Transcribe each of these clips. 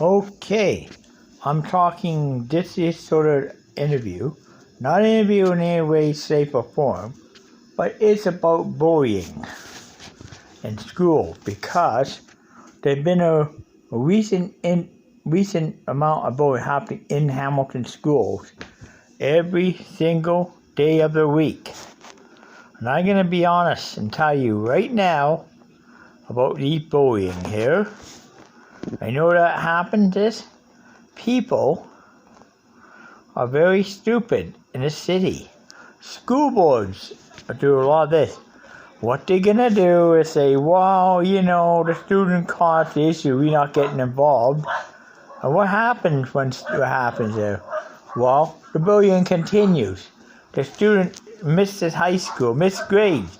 Okay, I'm talking, this is sort of interview, not an interview in any way, shape, or form, but it's about bullying in school because there's been a recent amount of bullying happening in Hamilton schools every single day of the week. And I'm going to be honest and tell you right now about the bullying here. I know that happens is people are very stupid in the city. School boards do a lot of this. What they're gonna do is say, well, the student caused the issue, we're not getting involved. And what happens there? Well, the bullying continues. The student misses high school, missed grades.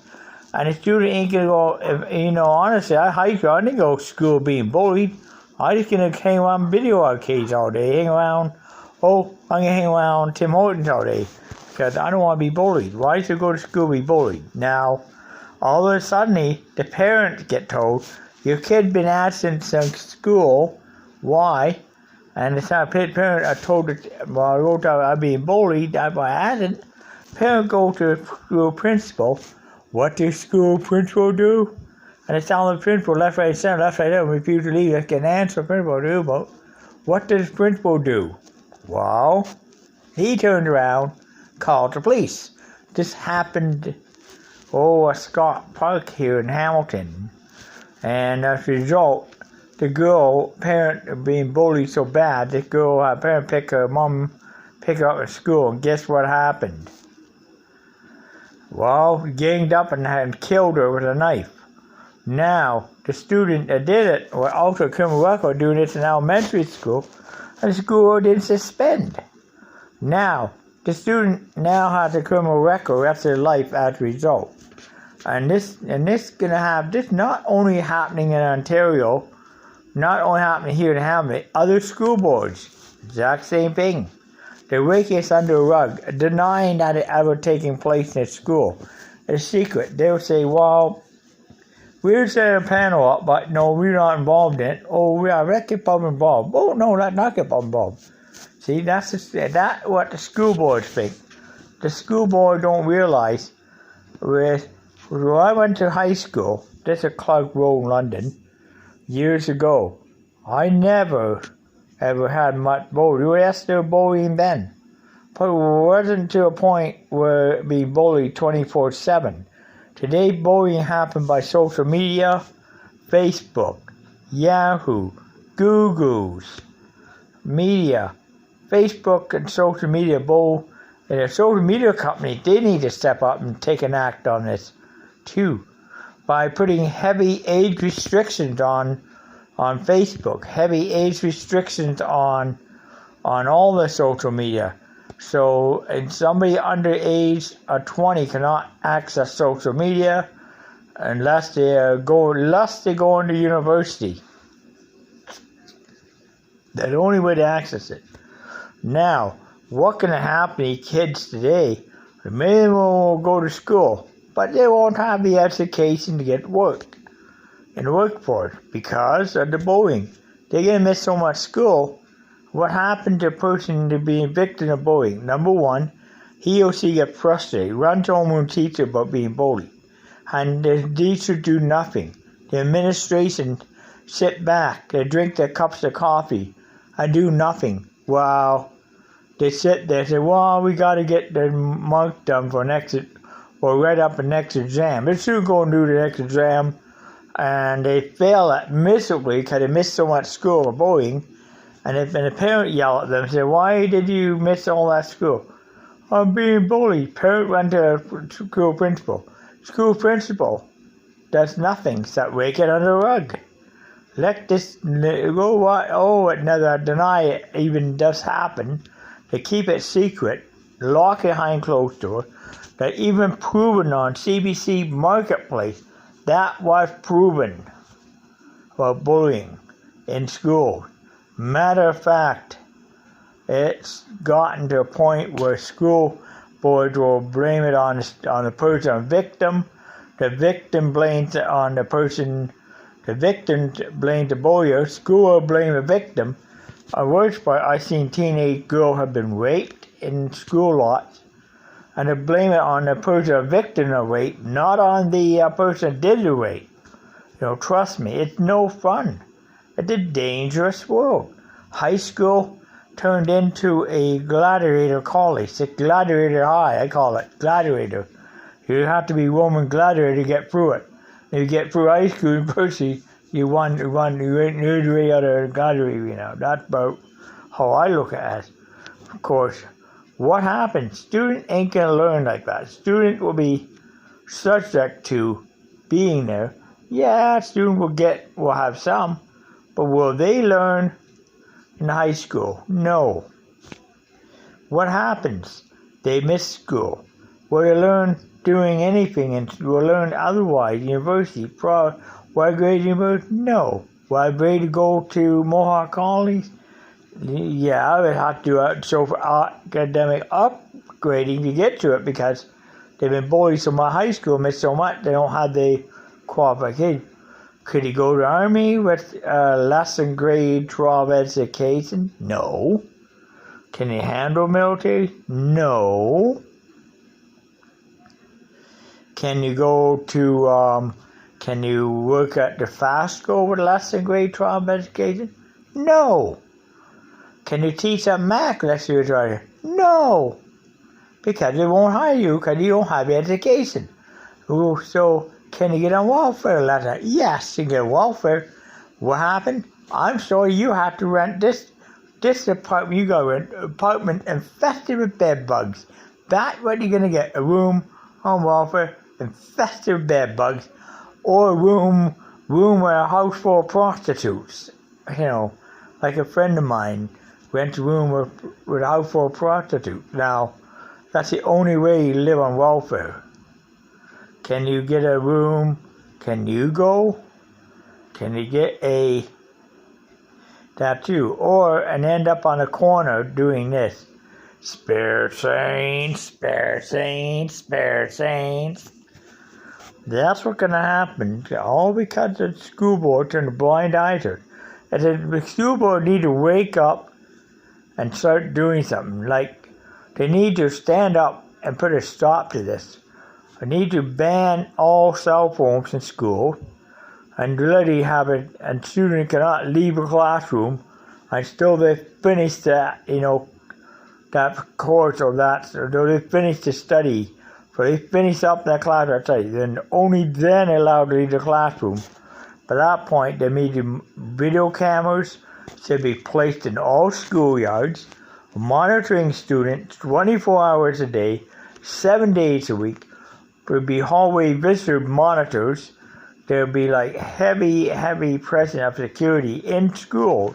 And the student ain't gonna go, honestly, I didn't go to school being bullied. I just gonna hang around video arcades all day, I'm gonna hang around Tim Hortons all day because I don't want to be bullied. Why should I go to school and be bullied? Now, all of a sudden, the parents get told, your kid been absent from school, why? And the parent are told that, I'm being bullied, that's why I hasn't. Parent go to the school principal, what does school principal do? And it's telling the principal left, right, center, refuse to leave. Let's get an answer from the principal do, but what does the principal do? Well, he turned around, called the police. This happened, at Scott Park here in Hamilton. And as a result, the girl, parent being bullied so bad, this girl had parent pick her up at school, and guess what happened? Well, he ganged up and killed her with a knife. Now, the student that did it was also a criminal record doing this in elementary school, and the school didn't suspend. Now, the student now has a criminal record rest of their life as a result. And this gonna have this not only happening in Ontario, not only happening here in Hamilton, other school boards, exact same thing. They rake us under a rug, denying that it ever taking place in a school. It's secret. They'll say, well, we'll set a panel up, but no, we're not involved in it. Oh, we are get Bob involved. Oh, no, that's not get Bob involved. See, that's what the school boards think. The school board don't realize. When I went to high school, this is Clark Road, London, years ago, I never ever had much bullying. We were still bullying then. But it wasn't to a point where being bullied 24/7. Today, bullying happened by social media, Facebook, Yahoo, Google's media, Facebook and social media and a social media company, they need to step up and take an act on this too, by putting heavy age restrictions on Facebook, heavy age restrictions on all the social media. So, and somebody under age of 20 cannot access social media unless they go into university. That's the only way to access it. Now, what's going to happen to kids today? Many of them will go to school, but they won't have the education to get work in the workforce because of the bullying. They're going to miss so much school. What happened to a person to be victim of bullying? Number one, he or she gets frustrated, runs home with a teacher about being bullied. And the teacher do nothing. The administration sit back, they drink their cups of coffee and do nothing. Well, they sit there and say, well, we got to get the mark done for next, or write up the next exam. They soon go and do the next exam, and they fail at miserably because they miss so much school for bullying. And if a parent yell at them and say, why did you miss all that school? I'm being bullied. Parent went to school principal. School principal does nothing except rake it under the rug. Let this go, it never deny it even does happen. They keep it secret, lock it behind closed doors. That even proven on CBC Marketplace, that was proven for bullying in schools. Matter of fact, it's gotten to a point where school boards will blame it on the person victim. The victim blames it on the person The victim blamed the bullier, school will blame the victim. A worse part, I seen teenage girls have been raped in school lots, and they blame it on the person victim of rape, not on the person that did the rape. Trust me, it's no fun. It's a dangerous world. High school turned into a gladiator college. It's gladiator high, I call it. Gladiator. You have to be Roman gladiator to get through it. If you get through high school university, you won, you're way out of gladiator, That's about how I look at it. Of course, what happens? Student ain't going to learn like that. Student will be subject to being there. Yeah, student will have some, but will they learn in high school? No. What happens? They miss school. Will they learn doing anything and will learn otherwise? University, why grade university? No. Why grade to go to Mohawk College? Yeah, I would have to do it. So for academic upgrading to get to it, because they've been bullied so much, high school missed so much, they don't have the qualification. Could he go to the Army with less than grade 12 education? No. Can he handle military? No. Can you go to, can you work at the fast school with less than grade 12 education? No. Can you teach at Mac unless you're trying? No. Because they won't hire you because you don't have education. So, can you get on welfare letter? Yes, you get on welfare. What happened? I'm sorry, you have to rent this apartment. You got to rent an apartment infested with bed bugs. That's what you're going to get. A room on welfare infested with bed bugs. Or a room with a house full of prostitutes. Like a friend of mine rents a room with a house full of prostitutes. Now, that's the only way you live on welfare. Can you get a room? Can you go? Can you get that too? And end up on a corner doing this. Spare saints, spare saints, spare saints. That's what's going to happen. All because the school board turned a blind eye to it. And the school board need to wake up and start doing something. Like, they need to stand up and put a stop to this. I need to ban all cell phones in school and really have it, and students cannot leave a classroom until they finish that, that course or that, or they finish the study. So they finish up that class or study, then only then allowed to leave the classroom. By that point, they need video cameras to be placed in all schoolyards, monitoring students 24 hours a day, 7 days a week. There would be hallway visitor monitors. There would be like heavy presence of security in schools.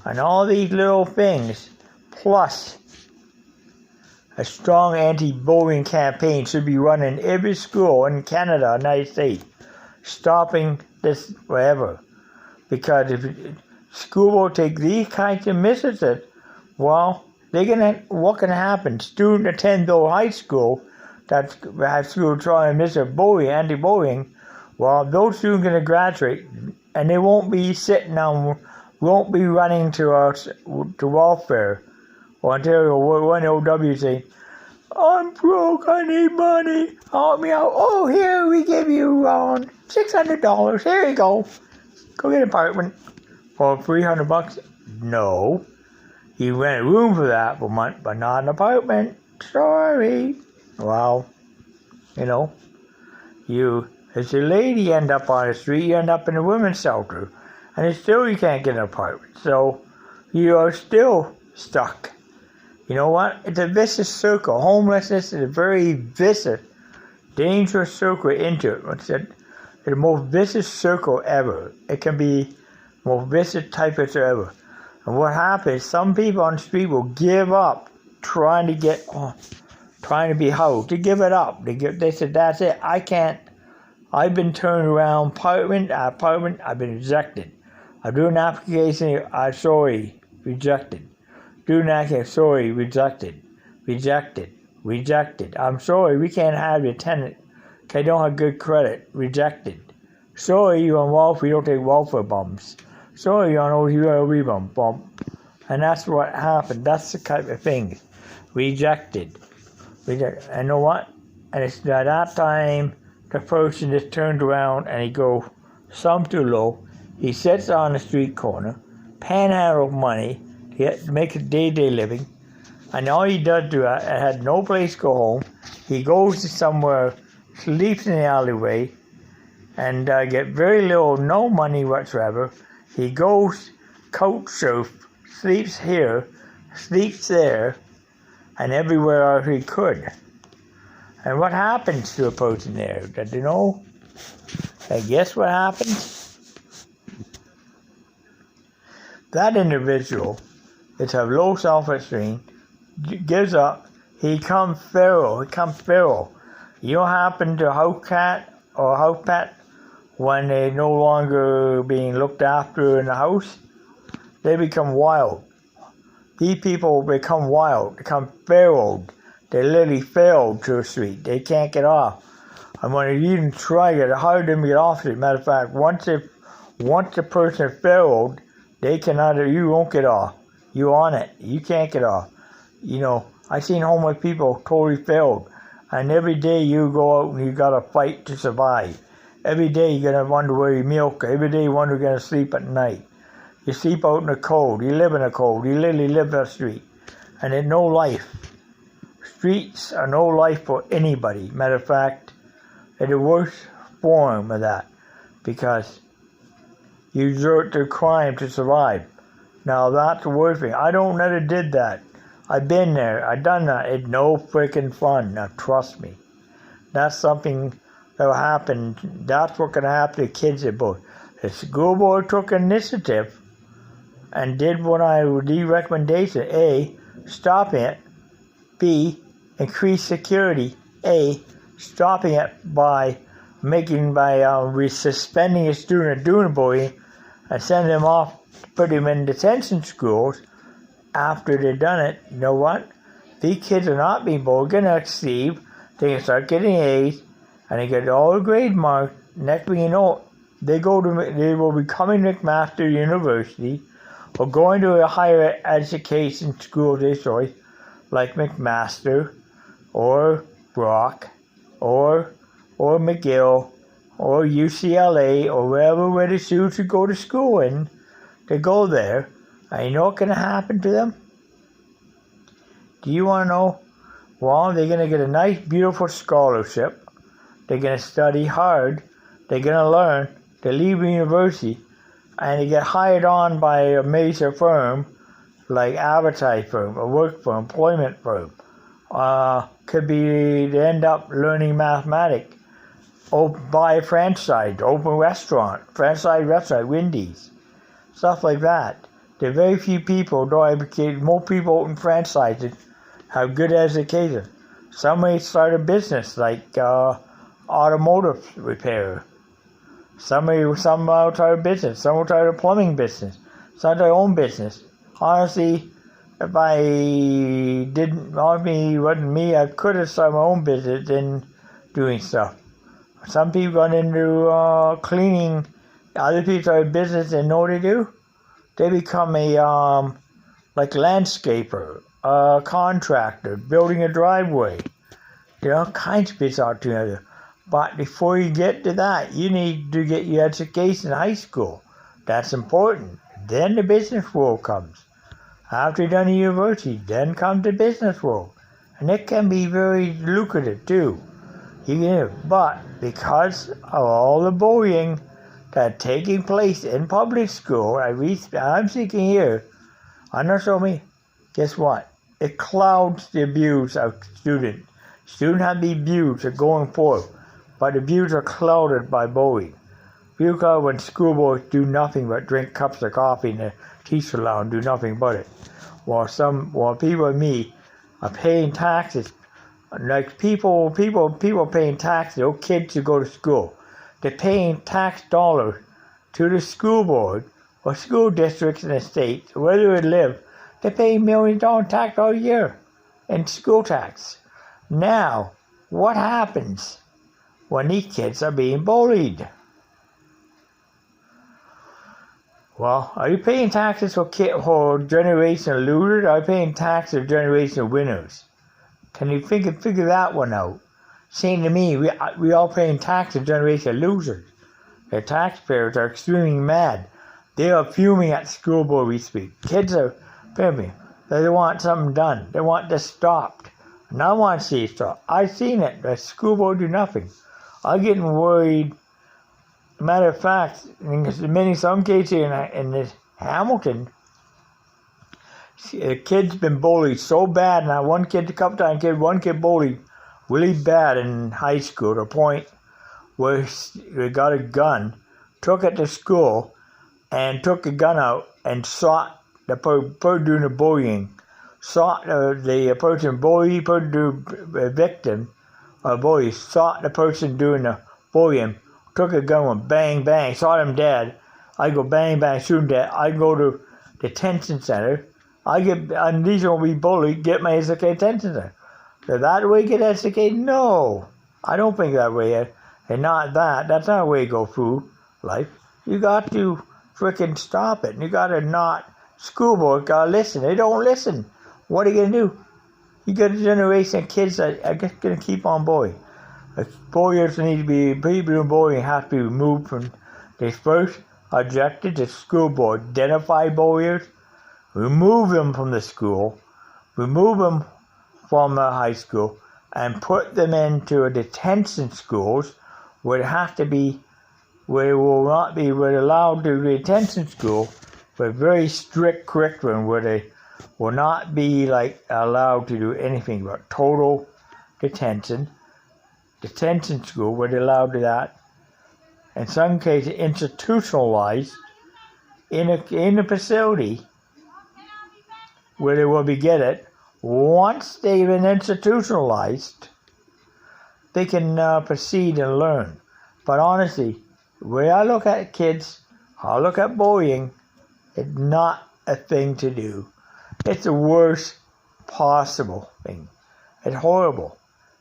And all these little things, plus a strong anti-bullying campaign should be run in every school in Canada, United States, stopping this forever. Because if school will take these kinds of messages, well, what can happen? Students attend those high school that high school trying to bullying, anti-bullying. Well, those students are going to graduate, and they won't be won't be running to welfare or Ontario 1OW saying, I'm broke, I need money, help me out. Oh, here we give you $600. Here you go. Go get an apartment for $300. No, you rent a room for that for a month, but not an apartment. Sorry. Well, as a lady end up on the street, you end up in a women's shelter, and still you can't get an apartment. So you are still stuck. You know what? It's a vicious circle. Homelessness is a very vicious, dangerous circle into it. It's the most vicious circle ever. It can be the most vicious type of ever. And what happens, some people on the street will give up trying to be housed. They give it up. They said, that's it. I can't. I've been turned around apartment. I've been rejected. I do an application. Sorry, rejected. Do an application. Sorry, rejected. I'm sorry, we can't have your tenant. Okay, don't have good credit. Rejected. Sorry, you're on welfare, you don't take welfare bumps. Sorry, you're on OTW bump. And that's what happened. That's the type of thing. Rejected. And you know what? And it's at that time, the person just turned around and he goes, some too low. He sits on the street corner, panhandle money, to make a day-to-day living. And all he does do, I had no place to go home. He goes to somewhere, sleeps in the alleyway, and get very little, no money whatsoever. He goes couch surf, sleeps here, sleeps there, and everywhere else he could. And what happens to a person there? Did you know? And guess what happens? That individual is have low self-esteem, gives up, he becomes feral. You don't happen to house cat or house pet when they're no longer being looked after in the house, they become wild. These people become wild, become feral. They literally feral to the street. They can't get off. And when you even try it, it's hard them to get off it. Matter of fact, once the person is feral, you won't get off. You on it. You can't get off. You know, I seen homeless people totally failed. And every day you go out and you gotta fight to survive. Every day you're gonna wonder where you milk. Every day you wonder you're gonna sleep at night. You sleep out in the cold. You live in the cold. You literally live on the street. And there's no life. Streets are no life for anybody. Matter of fact, it's the worst form of that. Because you resort to crime to survive. Now that's the worst thing. I don't never did that. I've been there. I've done that. It's no freaking fun. Now trust me. That's something that will happen. That's what's going to happen to kids at both. The school board took initiative and did what I would do recommendation. A, stop it. B, increase security. A, stopping it by suspending a student doing bullying and sending them off, put them in detention schools. After they've done it, you know what? These kids are not being bullied. They're going to succeed. They can start getting A's, and they get all the grade marks. Next thing you know, they will be coming to McMaster University, or going to a higher education school of their choice, like McMaster, or Brock, or McGill, or UCLA, or where they choose to go to school in. They go there. And you know what's going to happen to them? Do you want to know? Well, they're going to get a nice, beautiful scholarship. They're going to study hard. They're going to learn. They leave university. And they get hired on by a major firm, like advertising firm, a work firm, employment firm. Could be they end up learning mathematics. Or buy a franchise, open a restaurant, Wendy's. Stuff like that. There are very few people, though more people open franchises, have good education. Some may start a business like automotive repair. Some will start a business. Some will start a plumbing business. Start their own business. Honestly, if wasn't me, I could have started my own business in doing stuff. Some people got into cleaning. Other people start a business and know what they do. They become a landscaper, a contractor, building a driveway. There are all kinds of bits out together. But before you get to that, you need to get your education in high school. That's important. Then the business world comes. After you've done the university, then comes the business world. And it can be very lucrative too. But because of all the bullying that's taking place in public school, I'm thinking here, I'm not sure me. Guess what? It clouds the abuse of students. Students have to be abused for going forward, but the abuse are clouded by bullying. Because when school boys do nothing but drink cups of coffee in the teacher lounge, do nothing but it. While people like me are paying taxes, like people paying taxes, those kids who go to school. They're paying tax dollars to the school board or school districts in the state, where they live. They're paying millions of dollars tax all year in school tax. Now, what happens when these kids are being bullied? Well, are you paying taxes for generation of losers? Or are you paying taxes for generation of winners? Can you figure that one out? Seems to me, we all paying taxes for generation of losers. The taxpayers are extremely mad. They are fuming at the school board we speak. Kids are fuming. They want something done. They want this stopped. And I want to see it stopped. I've seen it. The school board do nothing. I'm getting worried. Matter of fact, in some cases in this Hamilton, the kid's been bullied so bad. Now, one kid bullied really bad in high school to the point where he got a gun, took it to school, and took the gun out and shot the person doing the bullying, shot the person bullying, the victim, or bully, shot the person doing the bullying, took a gun, went bang, bang, shot him dead. I go bang, bang, shoot him dead. I go to detention center. And these will be bullied, get my detention center. So that way get educated? No. I don't think that way. And not that. That's not a way to go through life. You got to frickin' stop it. You got to not. School board got to listen. They don't listen. What are you going to do? You got a generation of kids that are just going to keep on bullying. Bulliers need to be, people doing bullying have to be removed from. They first objected to school board. Identify bulliers. Remove them from the school. Remove them from the high school. And put them into a detention schools where it has to be, where it will not be, where they're allowed to detention school with very strict curriculum where they will not be allowed to do anything but total detention school where they're allowed to that. In some cases, institutionalized in a facility where they will be get it. Once they've been institutionalized, they can proceed and learn. But honestly, when I look at kids, I look at bullying, it's not a thing to do. It's the worst possible thing. It's horrible.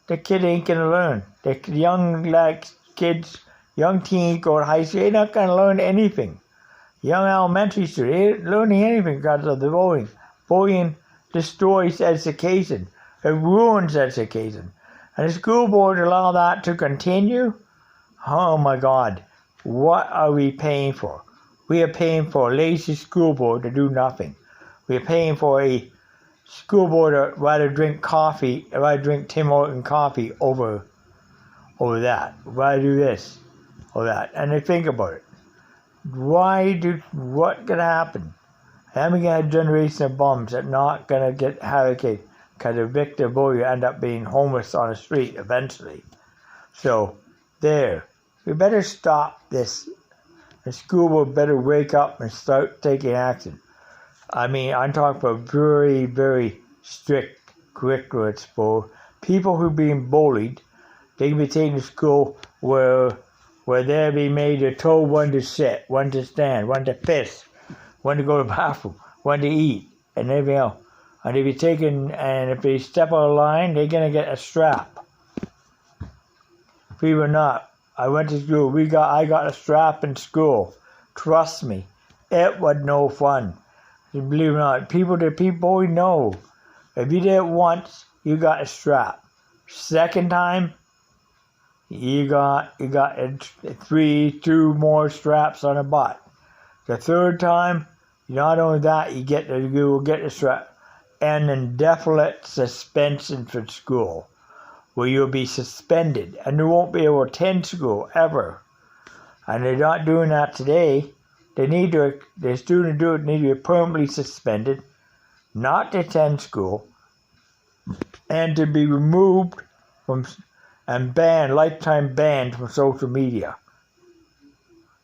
The kid ain't going to learn. The young kids, young teens go to high school, they're not going to learn anything. Young elementary students, they ain't learning anything because of the bullying. Bullying destroys education. It ruins education. And the school board allow that to continue? Oh my God. What are we paying for? We are paying for a lazy school board to do nothing. We are paying for a school board to rather drink Tim Horton coffee over that. Rather do this or that. And they think about it. What could happen? I'm going to have a generation of bums that are not going to get eradicated because the victim bully end up being homeless on the street eventually. So, there. We better stop this. The school board better wake up and start taking action. I mean, I'm talking about very, very strict curriculums for people who are being bullied. They can be taken to school where they'll be made to told when to sit, when to stand, when to piss, when to go to the bathroom, when to eat, and everything else. And if if they step out of line, they're gonna get a strap. Believe it or not, I went to school. I got a strap in school. Trust me, it was no fun. Believe it or not, people know. If you did it once, you got a strap. Second time, you got 2 more straps on the butt. The third time, not only that, you will get the strap and indefinite suspension from school, where you'll be suspended and you won't be able to attend school ever. And they're not doing that today. The student need to be permanently suspended, not to attend school, and to be removed from and banned, lifetime banned from social media.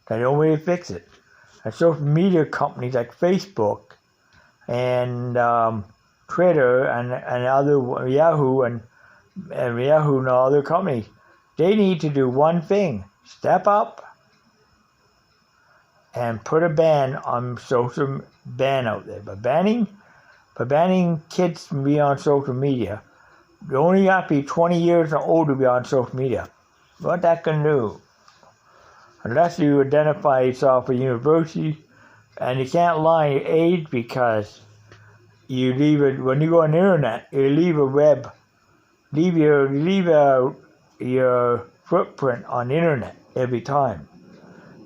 That's the only way to fix it. And social media companies like Facebook and Twitter and other Yahoo and other companies, they need to do one thing: step up and put a ban on social ban out there. But banning kids from being on social media, you only have to be 20 years or older to be on social media. What that can do? Unless you identify yourself at university And you can't lie your age because you leave it, when you go on the internet, you leave a web, leave your footprint on the internet every time.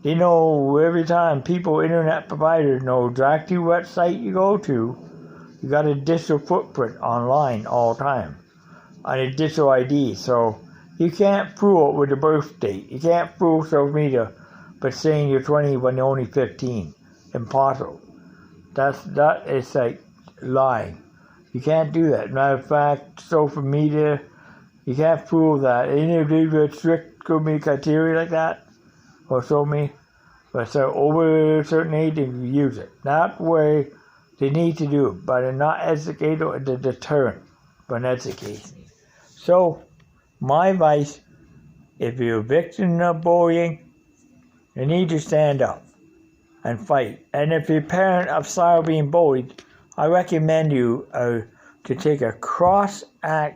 They know every time internet providers know exactly what site you go to. You got a digital footprint online all the time, on a digital ID. So you can't fool it with the birth date. You can't fool social media by saying you're 20 when you're only 15. Impossible. That is like lying. You can't do that. Matter of fact, social media, you can't fool that. Any of these strict criteria like that, or show me, but so over a certain age, they can use it. That way, they need to do it, but they're not educated or the deterrent for an education. So, my advice, if you're a victim of bullying, you need to stand up and fight. And if you're a parent of child being bullied, I recommend you to take a I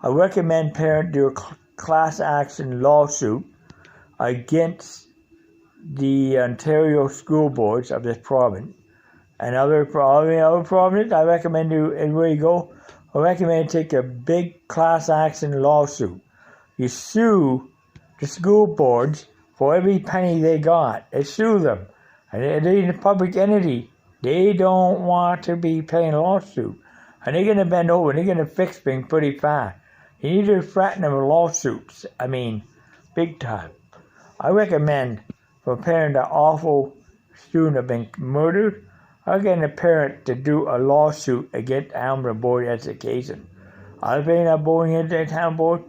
recommend parents do a class action lawsuit against the Ontario school boards of this province. And other provinces, I recommend you, and where you go, I recommend you take a big class action lawsuit. You sue the school boards for every penny they got. They sue them. And they're a public entity. They don't want to be paying a lawsuit. And they're going to bend over. They're going to fix things pretty fast. You need to threaten them with lawsuits. I mean, big time. I recommend for a parent that awful student have been murdered, I recommend a parent to do a lawsuit against Hamilton Board of Education. I think that bullying at the town board,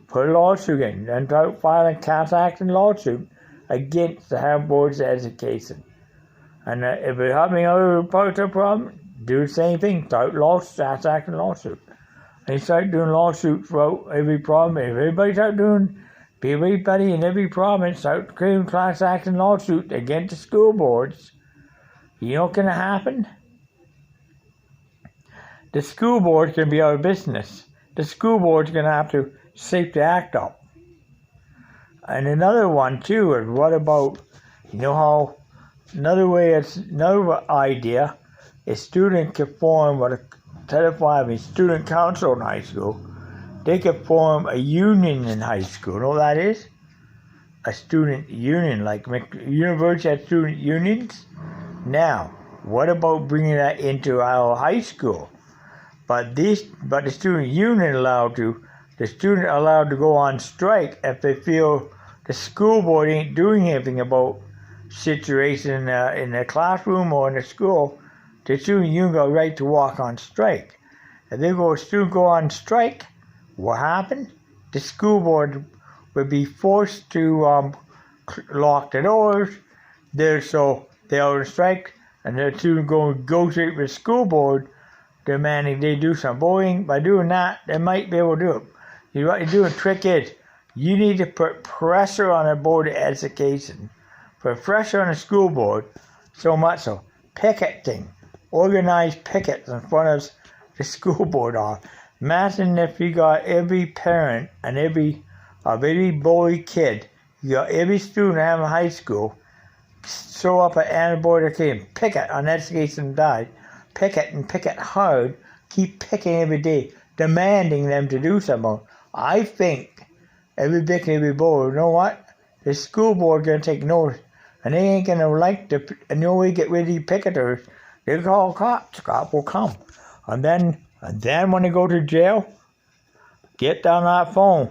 put a lawsuit in and file a class action lawsuit against the Hamilton Board of Education. And if you're having other parts of the problem, do the same thing. Start class action lawsuit. And you start doing lawsuits for every problem. If everybody start doing, everybody in every province start creating class action lawsuits against the school boards, you know what's going to happen? The school board's going to be out of business. The school board's going to have to shape the act up. And another one too is what about, another idea is student can form instead of having student council in high school, they could form a union in high school. You know what that is? A student union, like university has student unions. Now, what about bringing that into our high school? But the student union the student allowed to go on strike if they feel the school board ain't doing anything about situation in the classroom or in the school. The student union got a right to walk on strike. If student go on strike, what happened? The school board would be forced to lock the doors. So they are on strike, and the student go negotiate with the school board, demanding they do some bullying. By doing that, they might be able to do it. What you do, a trick is, you need to put pressure on the Board of Education, put pressure on the school board, so much so, picketing, organized pickets in front of the school board office. Imagine if you got every parent and every bully kid, you got every student having high school, show up at Anna Board of Education, picket on education died, picket hard, keep picking every day, demanding them to do something. I think every victim, every bully, you know what? The school board going to take notice, and they ain't going to like and the only way to get rid of these picketers, they'll call cops. Cops will come. And then when they go to jail, get down that phone,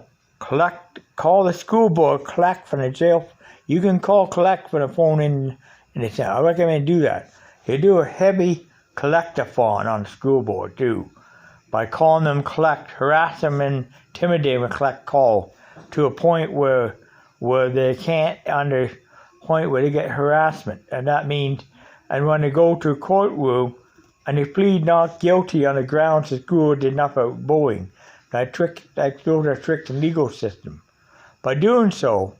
call the school board, collect from the jail. You can collect from the phone in the town. I recommend do that. You do a heavy collectathon on the school board too, by calling them, harass them, and intimidate them, collect call to a point where they can't, under point where they get harassment, and that means, and when they go to a courtroom and they plead not guilty on the grounds the school did nothing about bullying, that goes a trick legal system. By doing so,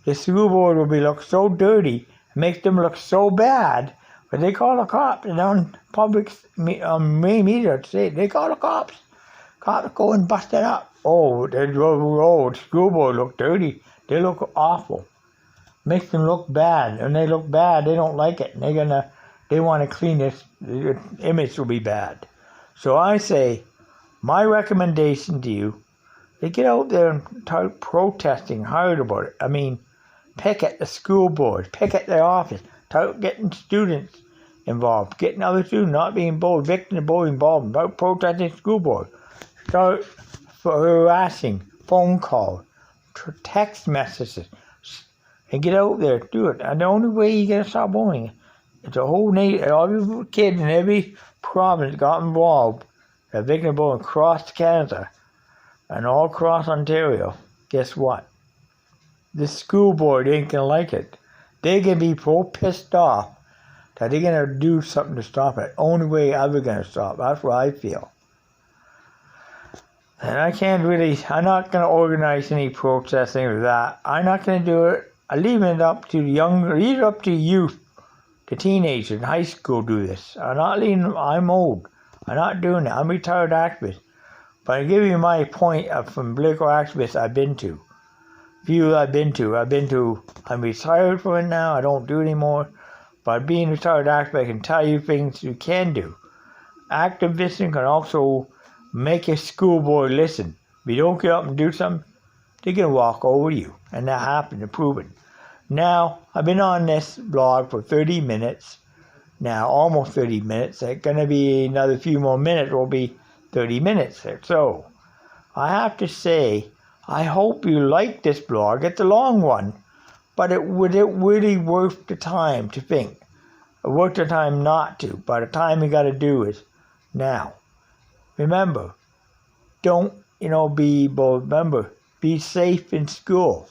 the school board will look so dirty, makes them look so bad, but they call the cops, and on public main media say they call the cops. Cops go and bust it up. The school board look dirty. They look awful. makes them look bad. And they look bad, they don't like it. And they want to clean this. The image will be bad. So I say, my recommendation to you, is get out there and start protesting hard about it. I mean, picket the school board, picket the office, start getting students involved, getting other students not being bullied, victims of bullying involved, start protesting the school board, start harassing, phone calls, text messages, and get out there, do it. And the only way you're going to stop bullying is the whole nation, all kids in every province got involved, a victim of bullying across Canada and all across Ontario. Guess what? The school board ain't going to like it. They're going to be so pissed off that they're going to do something to stop it. Only way ever going to stop. That's what I feel. And I'm not going to organize any protesting or that. I'm not going to do it. I'm leaving it up to youth, to teenagers in high school do this. I'm old. I'm not doing it. I'm a retired activist. But I give you my point from political activists I've been to. Few I've been to. I'm retired from it now. I don't do it anymore. But being a retired activist, I can tell you things you can do. Activism can also make a school board listen. If you don't get up and do something, they're going to walk over you. And that happened, to prove it. Now, I've been on this blog for 30 minutes. Now, almost 30 minutes. It's going to be another few more minutes. It will be 30 minutes or so. I have to say, I hope you like this blog. It's a long one, but it really worth the time to think. Worth the time not to. But the time you got to do is now. Remember, be safe in school.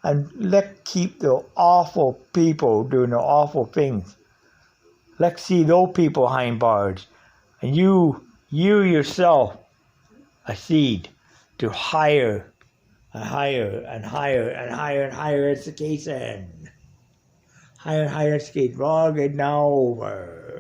And let's keep the awful people doing the awful things. Let's see those people behind bars. And you yourself, a seed to higher and higher and higher and higher and higher education. Higher and higher education. Blog it now over.